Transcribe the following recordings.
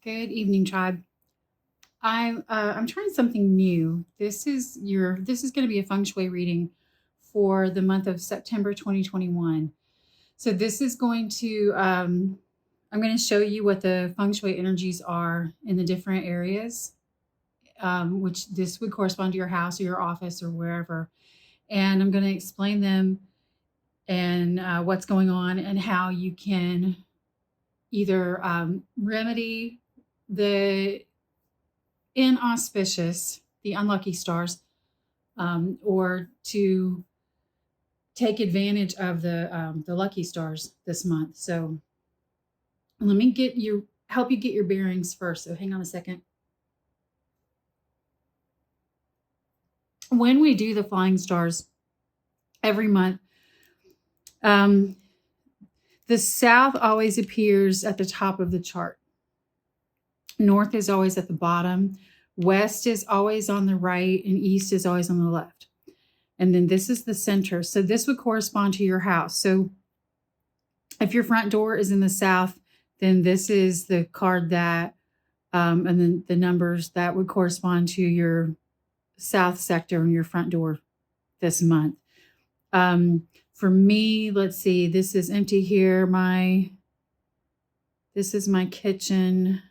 Good evening, tribe. I'm trying something new. This is going to be a feng shui reading for the month of September 2021. So this is going to I'm going to show you what the feng shui energies are in the different areas, which this would correspond to your house or your office or wherever. And I'm going to explain them and what's going on and how you can either remedy the inauspicious, the unlucky stars, or to take advantage of the lucky stars this month. So let me help you get your bearings first. So hang on a second. When we do the flying stars every month, um, the south always appears at the top of the chart. North is always at the bottom. West is always on the right, and east is always on the left. And then this is the center. So this would correspond to your house. So if your front door is in the south, then this is the card that, and then the numbers that would correspond to your south sector and your front door this month. For me, let's see, this is empty here. This is my kitchen.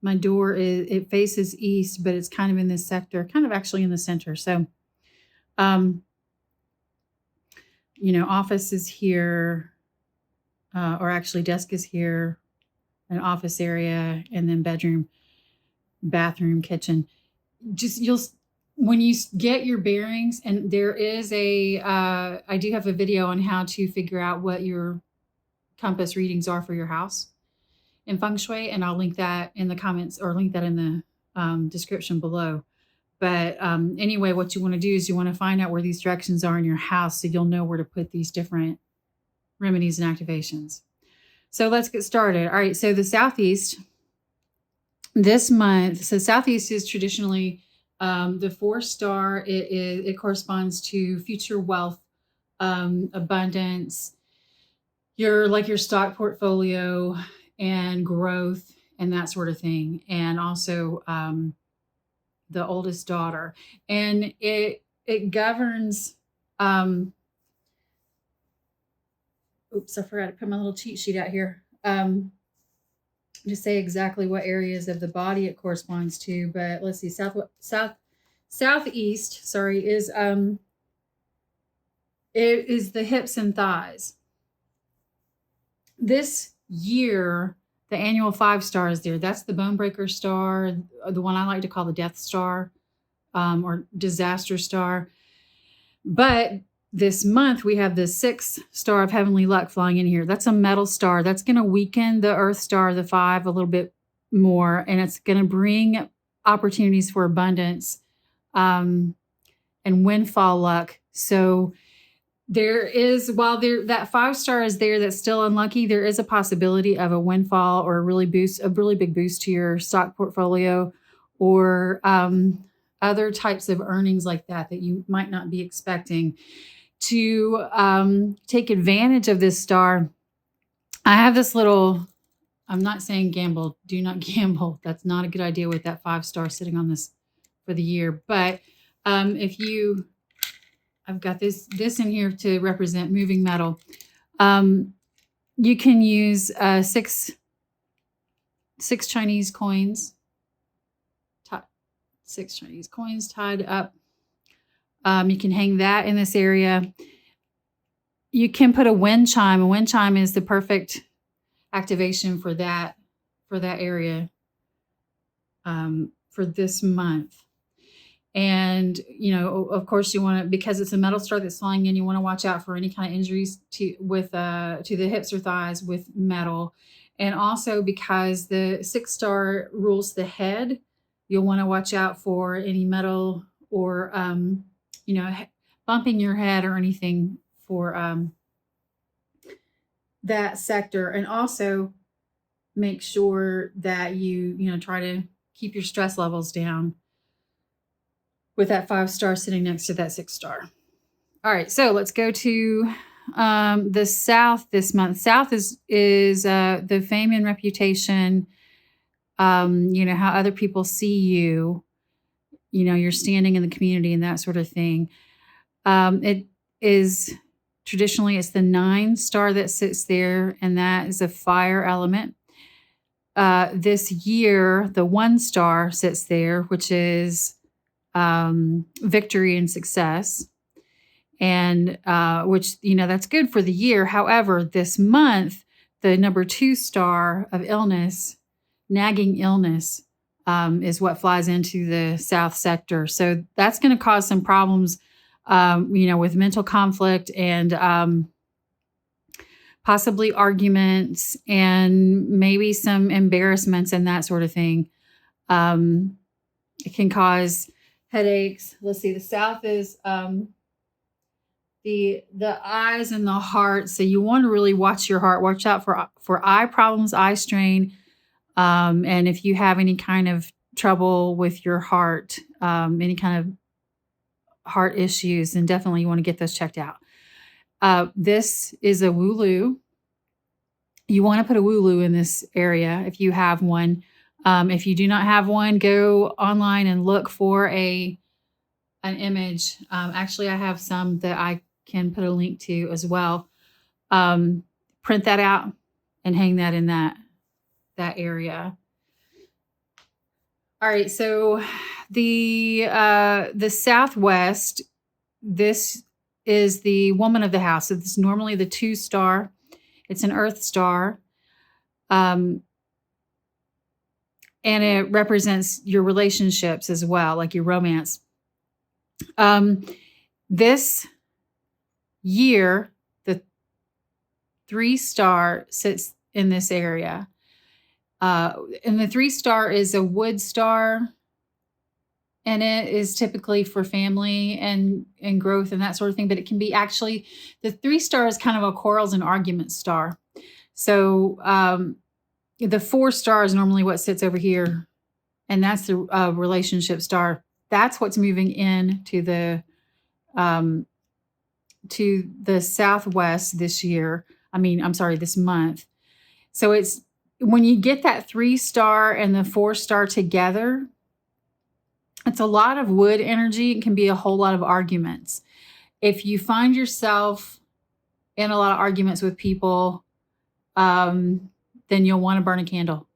My door it faces east, but it's kind of in this sector, kind of actually in the center. So, office is here, or actually desk is here, an office area, and then bedroom, bathroom, kitchen. When you get your bearings, and there is I do have a video on how to figure out what your compass readings are for your house in feng shui, and I'll link that in the comments or link that in the description below. But anyway, what you want to do is you want to find out where these directions are in your house so you'll know where to put these different remedies and activations. So let's get started. All right, so the southeast this month, so southeast is traditionally the 4-star. It corresponds to future wealth, abundance, your stock portfolio and growth and that sort of thing. And also the oldest daughter. And it governs oops, I forgot to put my little cheat sheet out here. To say exactly what areas of the body it corresponds to, but let's see, southeast, sorry, is it is the hips and thighs. This year, the annual 5-star is there. That's the bone breaker star, the one I like to call the death star, or disaster star. But this month we have the 6th star of heavenly luck flying in here. That's a metal star. That's going to weaken the earth star, the 5, a little bit more, and it's going to bring opportunities for abundance and windfall luck. So there is, while that 5-star is there, that's still unlucky, there is a possibility of a windfall or a really big boost to your stock portfolio, or other types of earnings like that you might not be expecting. To take advantage of this star, I have this little, I'm not saying gamble, do not gamble. That's not a good idea with that 5-star sitting on this for the year. But I've got this in here to represent moving metal. You can use 6 Chinese coins, 6 Chinese coins tied up. You can hang that in this area. You can put a wind chime. A wind chime is the perfect activation for that area for this month. And, of course, you want to, because it's a metal star that's flying in, you want to watch out for any kind of injuries to the hips or thighs with metal. And also because the 6-star rules the head, you'll want to watch out for any metal or, bumping your head or anything for that sector. And also make sure that you try to keep your stress levels down with that 5-star sitting next to that 6-star. All right, so let's go to the South this month. South is the fame and reputation how other people see you, you're standing in the community and that sort of thing. It is traditionally, it's the 9-star that sits there, and that is a fire element. This year, the 1-star sits there, which is victory and success. And which, that's good for the year. However, this month, the number 2-star of illness, nagging illness, is what flies into the South sector. So that's going to cause some problems, with mental conflict and possibly arguments and maybe some embarrassments and that sort of thing. It can cause headaches. Let's see. The South is the eyes and the heart. So you want to really watch your heart. Watch out for eye problems, eye strain. And if you have any kind of trouble with your heart, any kind of heart issues, then definitely you want to get those checked out. This is a Wooloo. You want to put a Wooloo in this area if you have one. If you do not have one, go online and look for an image. Actually, I have some that I can put a link to as well. Print that out and hang that in that area. All right, so the Southwest, this is the woman of the house. So this is normally the 2-star. It's an earth star. And it represents your relationships as well, like your romance. This year, the 3-star sits in this area. And the 3-star is a wood star, and it is typically for family and growth and that sort of thing. But it can be actually, the 3-star is kind of a quarrels and argument star. So the 4-star is normally what sits over here, and that's the relationship star. That's what's moving in to the Southwest this year. This month. So it's when you get that 3-star and the 4-star together, it's a lot of wood energy. It can be a whole lot of arguments. If you find yourself in a lot of arguments with people, then you'll want to burn a candle.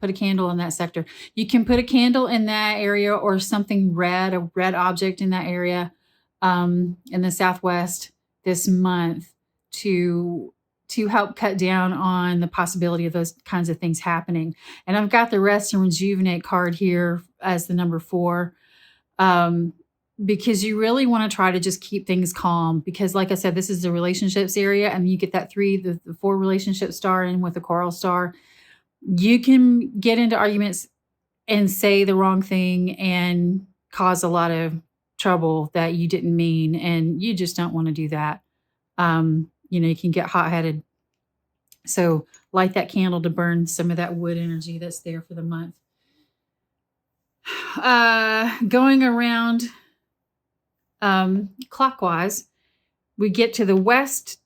Put a candle in that sector. You can put a candle in that area or something red, a red object in that area in the Southwest this month to help cut down on the possibility of those kinds of things happening. And I've got the Rest and Rejuvenate card here as the number 4, because you really want to try to just keep things calm. Because like I said, this is the relationships area, and you get that 3, the 4 relationship star in with the coral star. You can get into arguments and say the wrong thing and cause a lot of trouble that you didn't mean, and you just don't want to do that. You can get hot-headed. So light that candle to burn some of that wood energy that's there for the month. Going around clockwise, we get to the west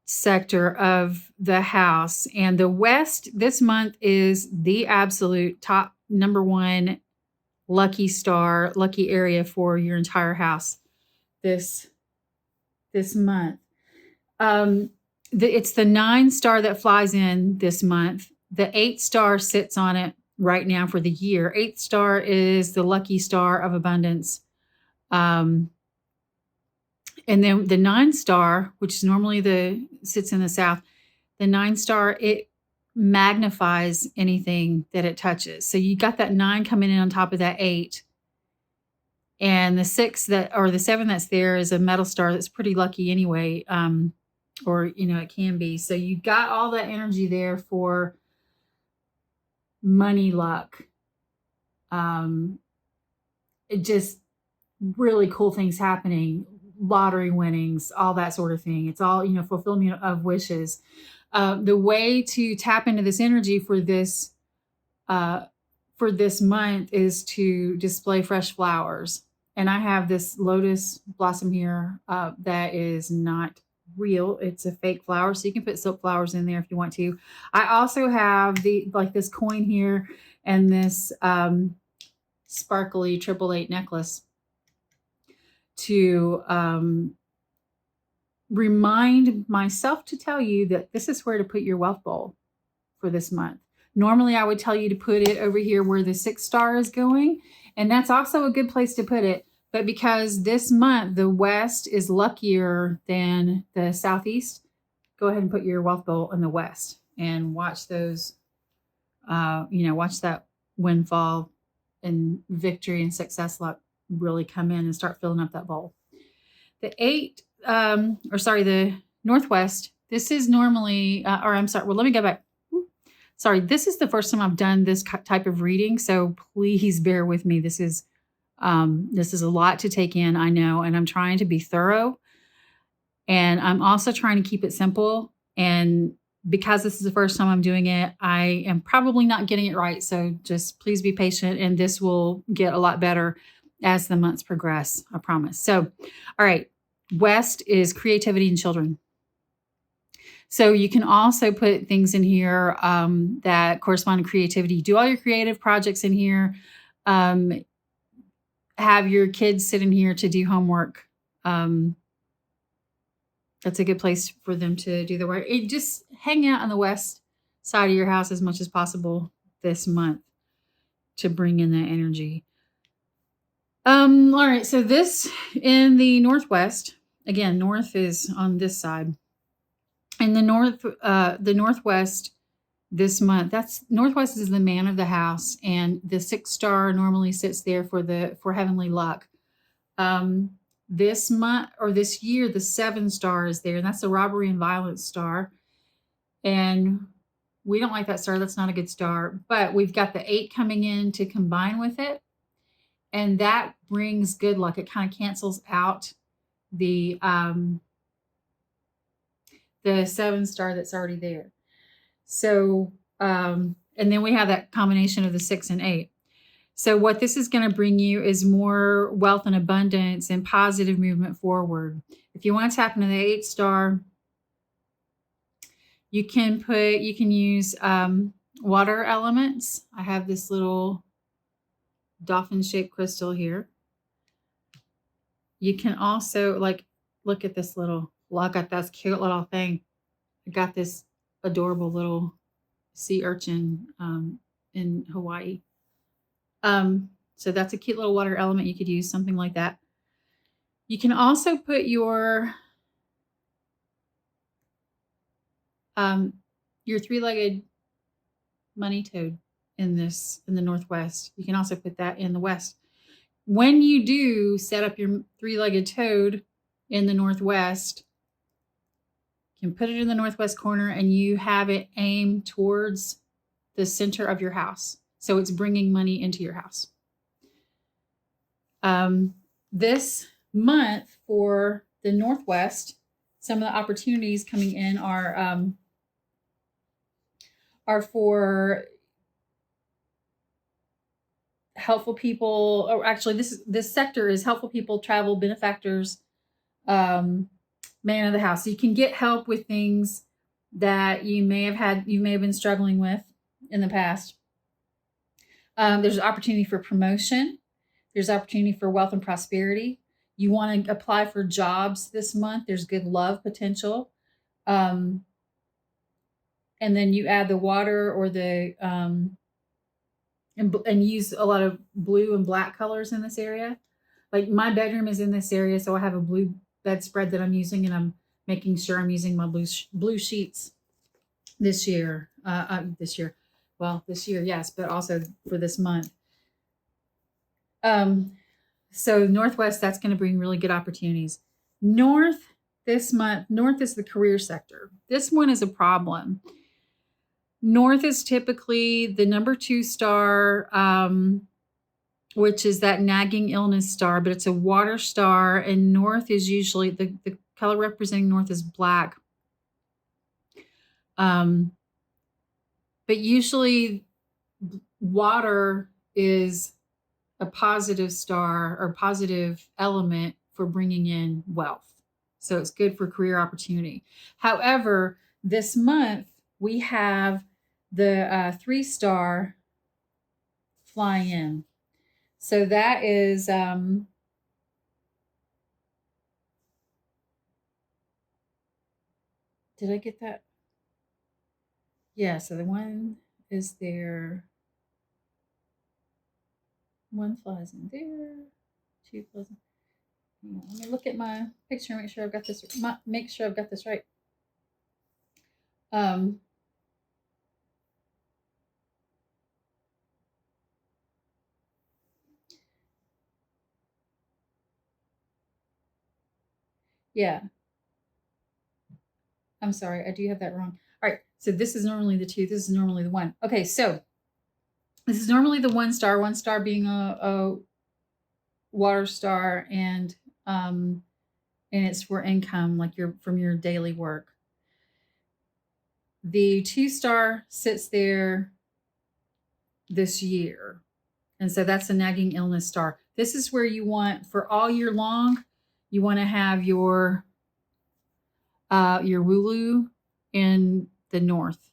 sector of the house. And the west this month is the absolute top number 1 lucky star, lucky area for your entire house this month. It's the 9-star that flies in this month. The 8-star sits on it right now for the year. 8th star is the lucky star of abundance. And then the 9-star, which is normally sits in the South, the 9-star, it magnifies anything that it touches. So you got that 9 coming in on top of that 8. And the 6 or the 7 that's there is a metal star that's pretty lucky anyway. Or, it can be. So you got all that energy there for money luck. It just really cool things happening, lottery winnings, all that sort of thing. It's all, fulfillment of wishes. The way to tap into this energy for this month is to display fresh flowers. And I have this lotus blossom here that is not real. It's a fake flower. So you can put silk flowers in there if you want to. I also have this coin here and this sparkly 888 necklace to remind myself to tell you that this is where to put your wealth bowl for this month. Normally, I would tell you to put it over here where the 6 star is going, and that's also a good place to put it. But because this month the west is luckier than the southeast, go ahead and put your wealth bowl in the west and watch those, watch that windfall and victory and success luck really come in and start filling up that bowl. The Northwest, this is normally, let me go back. Sorry, this is the first time I've done this type of reading, so please bear with me. This is a lot to take in, I know, and I'm trying to be thorough, and I'm also trying to keep it simple. And because this is the first time I'm doing it, I am probably not getting it right. So just please be patient, and this will get a lot better as the months progress, I promise. So, all right, West is creativity and children. So you can also put things in here that correspond to creativity. Do all your creative projects in here. Have your kids sit in here to do homework. That's a good place for them to do the work. Just hang out on the west side of your house as much as possible this month to bring in that energy. All right, so this in the Northwest, again, north is on this side. In the Northwest this month, Northwest is the man of the house, and the 6 star normally sits there for heavenly luck. This month or this year, the 7 star is there, and that's the robbery and violence star. And we don't like that star. That's not a good star. But we've got the 8 coming in to combine with it, and that brings good luck. It kind of cancels out the 7 star that's already there. So, and then we have that combination of the 6 and 8. So what this is going to bring you is more wealth and abundance and positive movement forward. If you want to tap into the 8 star, you can use water elements. I have this little dolphin-shaped crystal here. You can also look at this little, look at this cute little thing. I got this adorable little sea urchin in Hawaii. So that's a cute little water element. You could use something like that. You can also put your 3-legged money toad in the Northwest. You can also put that in the West. When you do set up your 3-legged toad in the Northwest, you can put it in the Northwest corner and you have it aimed towards the center of your house. So it's bringing money into your house. This month for the Northwest, some of the opportunities coming in are for helpful people, or actually this sector is helpful people, travel, benefactors, man of the house. So you can get help with things that you may have been struggling with in the past. There's opportunity for promotion. There's opportunity for wealth and prosperity. You want to apply for jobs this month. There's good love potential. And then you add the water or the and use a lot of blue and black colors in this area. Like my bedroom is in this area, so I have a blue bedspread that I'm using, and I'm making sure I'm using my blue sheets this year. This year, yes, but also for this month. So Northwest, that's going to bring really good opportunities. North this month, North is the career sector. This one is a problem. North is typically the number 2 star, which is that nagging illness star, but it's a water star, and North is usually the color representing North is black. But usually water is a positive star or positive element for bringing in wealth. So it's good for career opportunity. However, this month we have the 3 star fly in. So that is did I get that? Yeah, so the one is there. One flies in there. Two flies in. Let me look at my picture and make sure I've got this. Make sure I've got this right. Um, yeah, I'm sorry, I do have that wrong. All right, so this is normally the two. This is normally the one. Okay, so this is normally the 1 star. 1 star being a water star, and it's for income, like your from your daily work. The 2 star sits there this year. And so that's a nagging illness star. This is where you want, for all year long, you want to have your Wulu in the north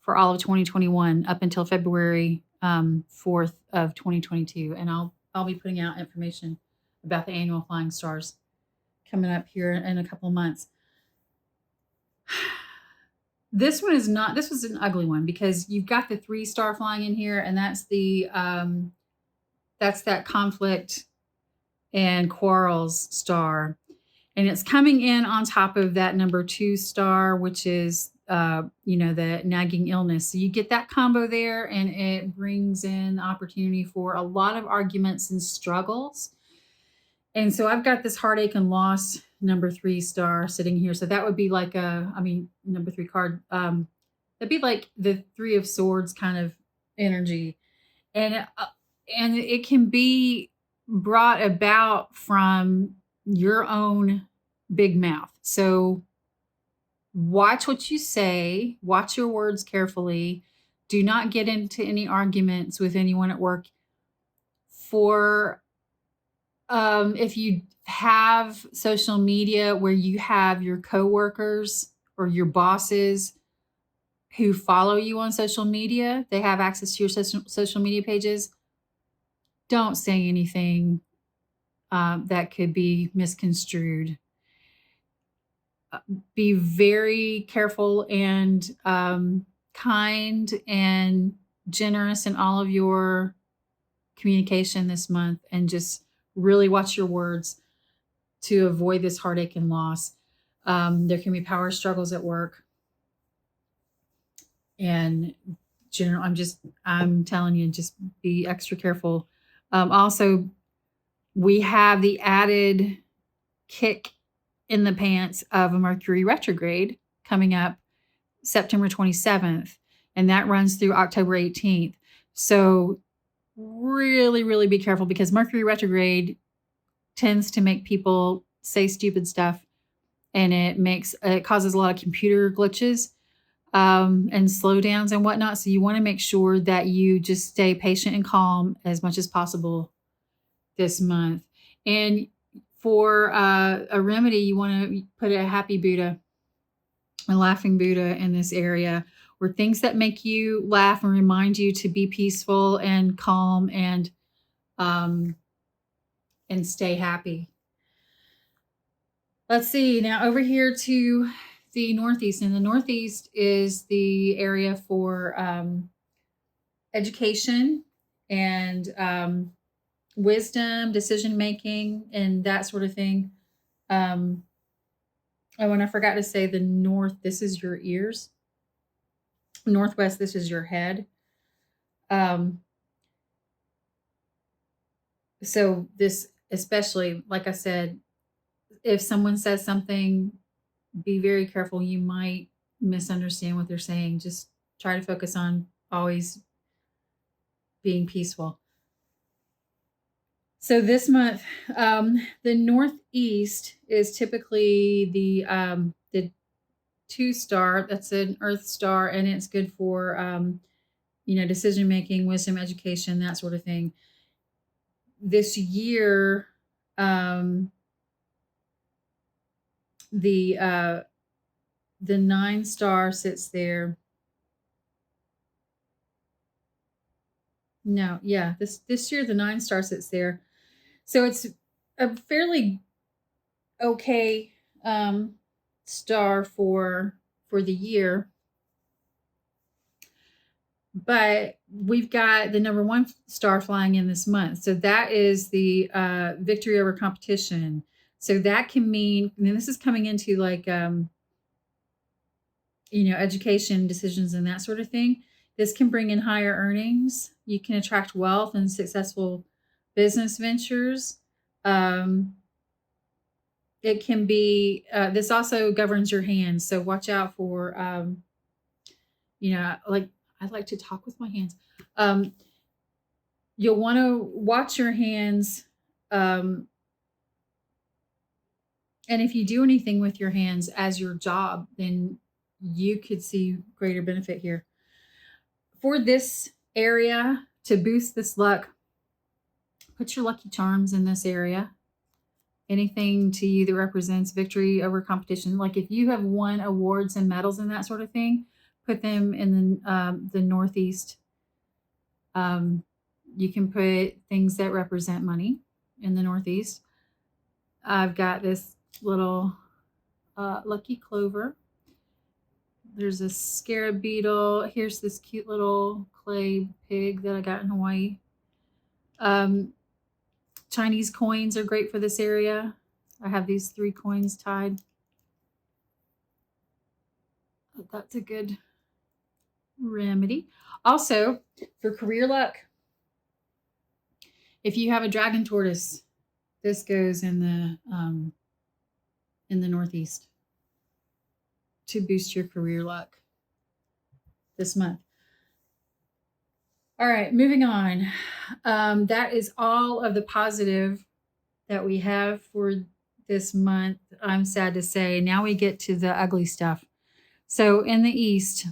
for all of 2021 up until February 4th of 2022. And I'll be putting out information about the annual flying stars coming up here in a couple of months. This one is not. This was an ugly one because you've got the 3 star flying in here, and that's that conflict and quarrels star, and it's coming in on top of that number 2 star, which is the nagging illness. So you get that combo there, and it brings in the opportunity for a lot of arguments and struggles. And so I've got this heartache and loss number 3 star sitting here. So that would be like number 3 card. That'd be like the 3 of Swords kind of energy, and it can be brought about from your own big mouth. So watch what you say, watch your words carefully. Do not get into any arguments with anyone at work. For if you have social media where you have your coworkers or your bosses who follow you on social media, they have access to your social media pages. Don't say anything that could be misconstrued. Be very careful and kind and generous in all of your communication this month, and just really watch your words to avoid this heartache and loss. There can be power struggles at work, and I'm telling you, just be extra careful. Also, we have the added kick in the pants of a Mercury retrograde coming up September 27th, and that runs through October 18th. So really, really be careful, because Mercury retrograde tends to make people say stupid stuff, and it causes a lot of computer glitches and slowdowns and whatnot. So you want to make sure that you just stay patient and calm as much as possible this month. And for a remedy, you want to put a happy Buddha, a laughing Buddha in this area, or things that make you laugh and remind you to be peaceful and calm and stay happy. Let's see now over here to the Northeast, and the Northeast is the area for education and wisdom, decision making, and that sort of thing. Oh, and I forgot to say the North, this is your ears. Northwest, this is your head. So this, especially, like I said, if someone says something, be very careful. You might misunderstand what they're saying. Just try to focus on always being peaceful. So this month, the Northeast is typically the 2 star. That's an Earth star, and it's good for decision making, wisdom, education, that sort of thing. This year, the 9 star sits there No, yeah. This year the 9 star sits there. So it's a fairly okay star for the year. But we've got the number 1 star flying in this month. So that is the victory over competition. So that can mean, and this is coming into like education decisions and that sort of thing. This can bring in higher earnings. You can attract wealth and successful business ventures. Um, it can be, this also governs your hands. So watch out for, like I like to talk with my hands. You'll want to watch your hands. And if you do anything with your hands as your job, then you could see greater benefit here. For this area, to boost this luck, put your lucky charms in this area. Anything to you that represents victory over competition. Like if you have won awards and medals and that sort of thing, put them in the Northeast. You can put things that represent money in the Northeast. I've got this little lucky clover. There's a scarab beetle. Here's this cute little clay pig that I got in Hawaii. Chinese coins are great for this area. I have these 3 coins tied. That's a good remedy. Also, for career luck, if you have a dragon tortoise, this goes in the Northeast to boost your career luck this month. All right, moving on. That is all of the positive that we have for this month. I'm sad to say. Now we get to the ugly stuff. So in the East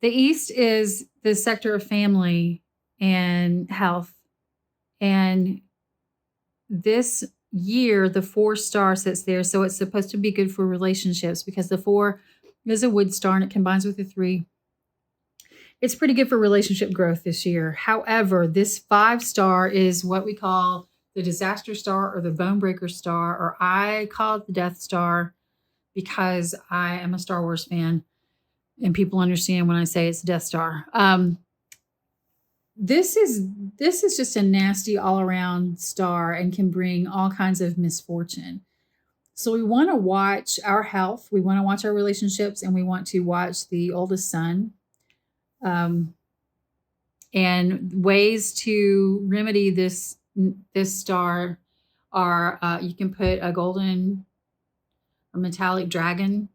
is the sector of family and health. And this year, the 4-star sits there. So it's supposed to be good for relationships because the 4 is a wood star and it combines with the 3. It's pretty good for relationship growth this year. However, this 5-star is what we call the disaster star or the bone breaker star, or I call it the death star because I am a Star Wars fan and people understand when I say it's Death Star. This is just a nasty all around star and can bring all kinds of misfortune. So we want to watch our health, we want to watch our relationships, and we want to watch the oldest son. And ways to remedy this star are you can put a golden or metallic dragon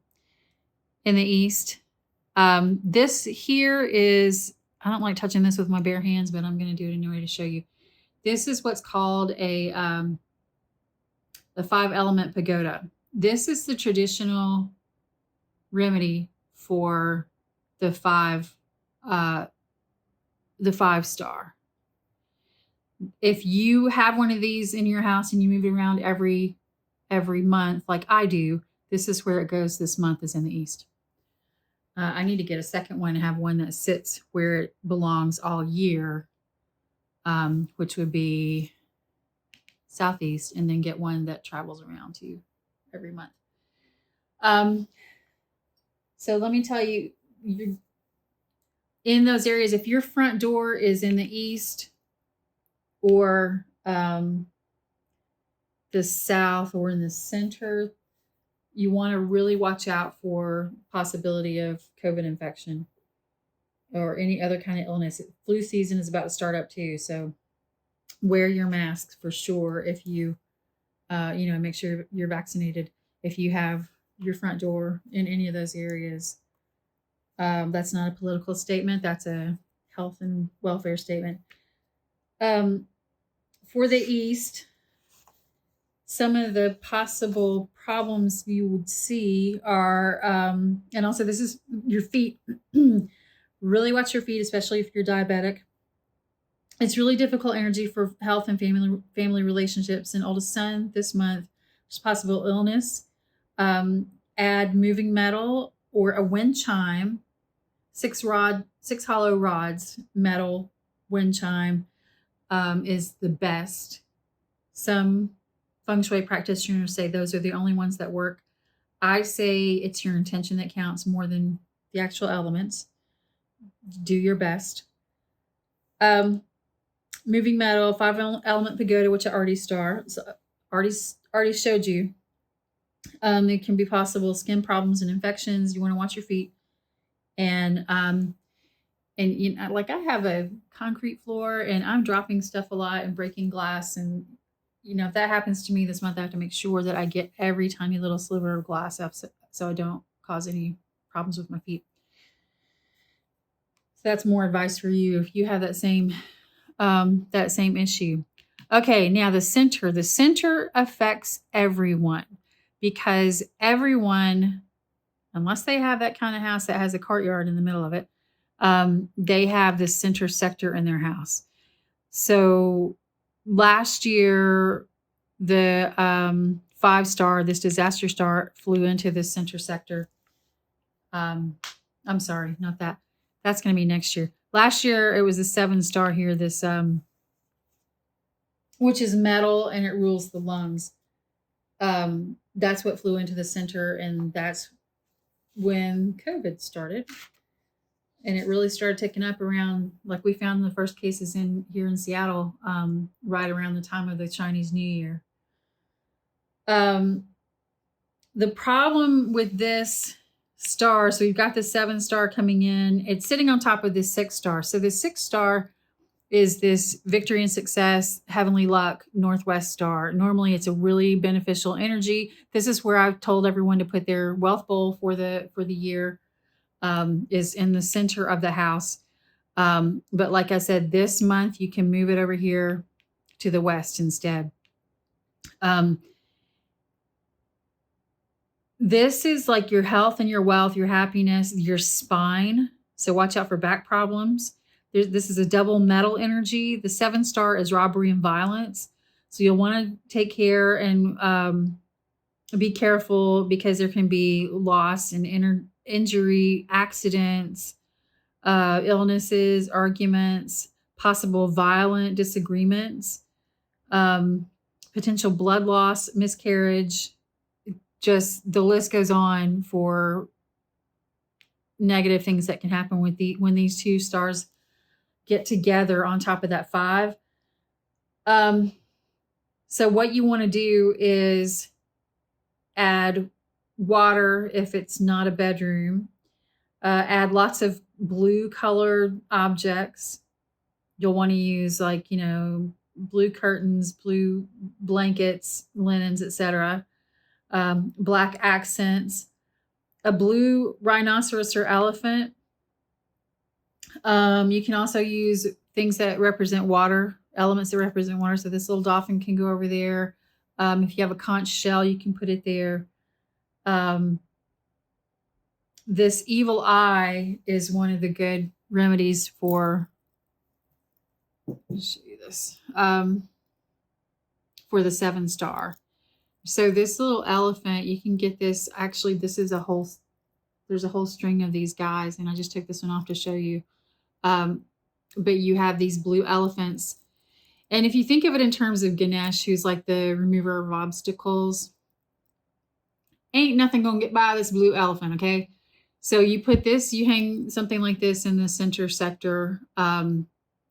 in the East. This here is, I don't like touching this with my bare hands, but I'm going to do it anyway to show you. This is what's called the 5-element pagoda. This is the traditional remedy for the 5-star. If you have one of these in your house and you move it around every month, like I do, this is where it goes this month, is in the East. I need to get a second one and have one that sits where it belongs all year, which would be Southeast, and then get one that travels around to you every month. So let me tell you, you're in those areas, if your front door is in the East or the South or in the center, you want to really watch out for possibility of COVID infection or any other kind of illness. Flu season is about to start up too, so wear your masks for sure. If you, make sure you're vaccinated. If you have your front door in any of those areas, that's not a political statement. That's a health and welfare statement. For the East, some of the possible problems you would see are, and also this is your feet. Really watch your feet, especially if you're diabetic. It's really difficult energy for health and family relationships. And oldest son this month, there's possible illness. Add moving metal or a wind chime six hollow rods, metal wind chime is the best. Some Feng Shui practitioners say those are the only ones that work. I say it's your intention that counts more than the actual elements. Do your best. Um, Moving metal, five element pagoda, which I already showed you. It can be possible skin problems and infections. You want to watch your feet, and you know, like I have a concrete floor, and I'm dropping stuff a lot and breaking glass, and you know if that happens to me this month, I have to make sure that I get every tiny little sliver of glass up, so I don't cause any problems with my feet. So that's more advice for you if you have that same issue. Okay, now the center. The center affects everyone because everyone, unless they have that kind of house that has a courtyard in the middle of it, they have this center sector in their house. So last year, the 5-star, this disaster star, flew into this center sector. I'm sorry, not that. That's going to be next year. Last year, it was a 7-star here, this which is metal and it rules the lungs. That's what flew into the center, and that's when COVID started. And it really started ticking up around, like we found the first cases in here in Seattle, right around the time of the Chinese New Year. The problem with this star, so we've got the 7-star coming in. It's sitting on top of this 6-star. So the 6-star is this victory and success, heavenly luck, northwest star. Normally, it's a really beneficial energy. This is where I've told everyone to put their wealth goal for the year. Is in the center of the house. But like I said, this month you can move it over here to the west instead. This is like your health and your wealth, your happiness, your spine. So watch out for back problems. This is a double metal energy. The 7-star is robbery and violence. So you'll want to take care and be careful because there can be loss and injury, accidents, illnesses, arguments, possible violent disagreements, potential blood loss, miscarriage. Just the list goes on for negative things that can happen with when these 2 stars get together on top of that 5. So what you want to do is add water if it's not a bedroom. Add lots of blue colored objects. You'll want to use like, you know, blue curtains, blue blankets, linens, etc. Black accents, a blue rhinoceros or elephant. You can also use things that represent water, elements that represent water. So this little dolphin can go over there. If you have a conch shell, you can put it there. This evil eye is one of the good remedies for, let me show you this, for the 7-star. So this little elephant, you can get this, actually this is there's a whole string of these guys, and I just took this one off to show you. But you have these blue elephants. And if you think of it in terms of Ganesh, who's like the remover of obstacles, ain't nothing gonna get by this blue elephant, okay? So you put this, you hang something like this in the center sector, and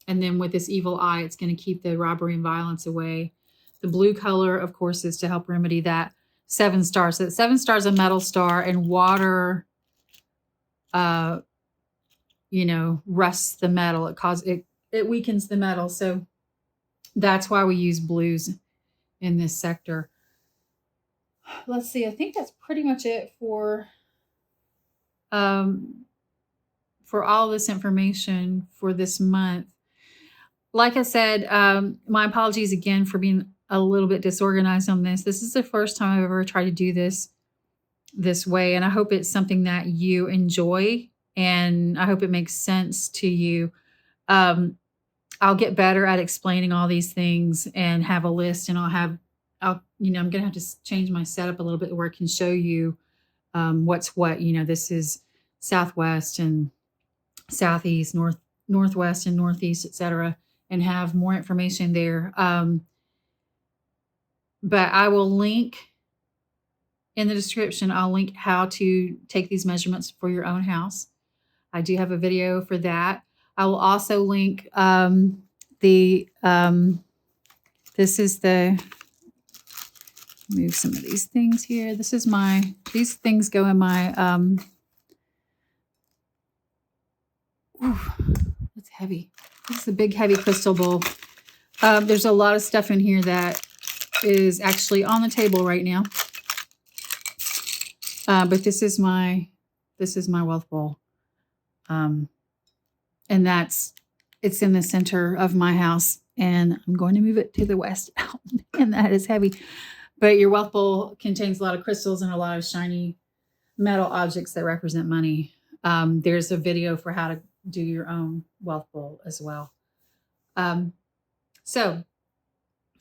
then with this evil eye, it's going to keep the robbery and violence away. The blue color, of course, is to help remedy that 7-star. So 7-star is a metal star, and water, you know, rusts the metal. It weakens the metal. So that's why we use blues in this sector. Let's see. I think that's pretty much it for all this information for this month. Like I said, my apologies again for being a little bit disorganized on this. This is the first time I've ever tried to do this way, and I hope it's something that you enjoy, and I hope it makes sense to you. I'll get better at explaining all these things and have a list, and I'm going to have to change my setup a little bit where I can show you what's what. You know, this is Southwest, and southeast, northwest, and northeast, etc., and have more information there. But I will link in the description. I'll link how to take these measurements for your own house. I do have a video for that. I will also link this is the, move some of these things here. This is these things go in my, it's heavy. This is a big, heavy crystal bowl. There's a lot of stuff in here that is actually on the table right now. But this is my wealth bowl. And it's in the center of my house, and I'm going to move it to the west. And that is heavy. But your wealth bowl contains a lot of crystals and a lot of shiny metal objects that represent money. There's a video for how to do your own wealth bowl as well. So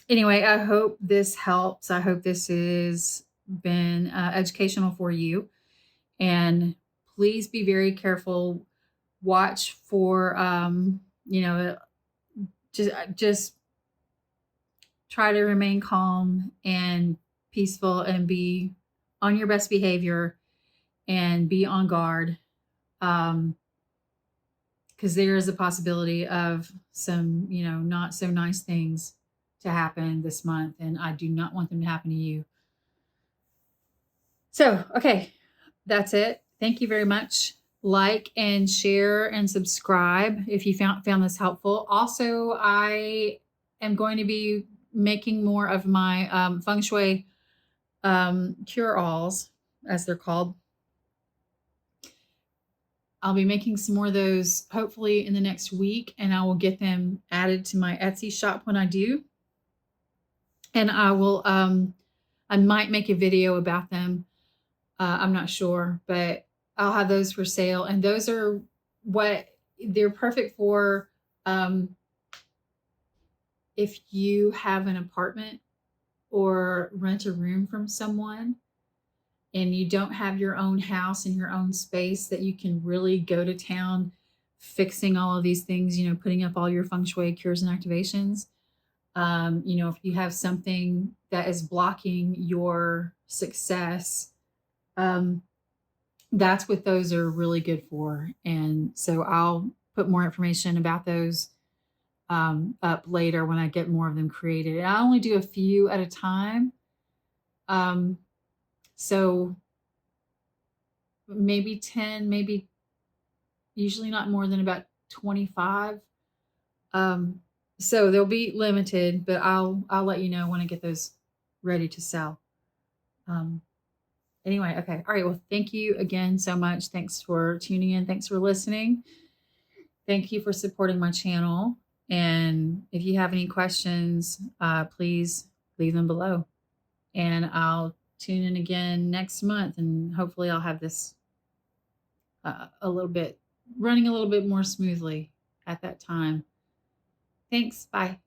anyway, I hope this helps. I hope this has been educational for you. And please be very careful. Watch for, just try to remain calm and peaceful and be on your best behavior and be on guard. Because there is a possibility of some, not so nice things to happen this month. And I do not want them to happen to you. So, okay, that's it. Thank you very much. Like and share and subscribe if you found this helpful. Also, I am going to be making more of my Feng Shui cure-alls, as they're called. I'll be making some more of those hopefully in the next week, and I will get them added to my Etsy shop when I do. And I will, I might make a video about them. I'm not sure, but I'll have those for sale. And those are they're perfect for if you have an apartment or rent a room from someone and you don't have your own house and your own space that you can really go to town fixing all of these things, putting up all your Feng Shui cures and activations. If you have something that is blocking your success, that's what those are really good for. And so I'll put more information about those up later when I get more of them created. And I only do a few at a time. So maybe 10, maybe usually not more than about 25. So they'll be limited, but I'll let you know when I get those ready to sell. Anyway, okay. All right. Well, thank you again so much. Thanks for tuning in. Thanks for listening. Thank you for supporting my channel. And if you have any questions, please leave them below. And I'll tune in again next month. And hopefully I'll have this running a little bit more smoothly at that time. Thanks. Bye.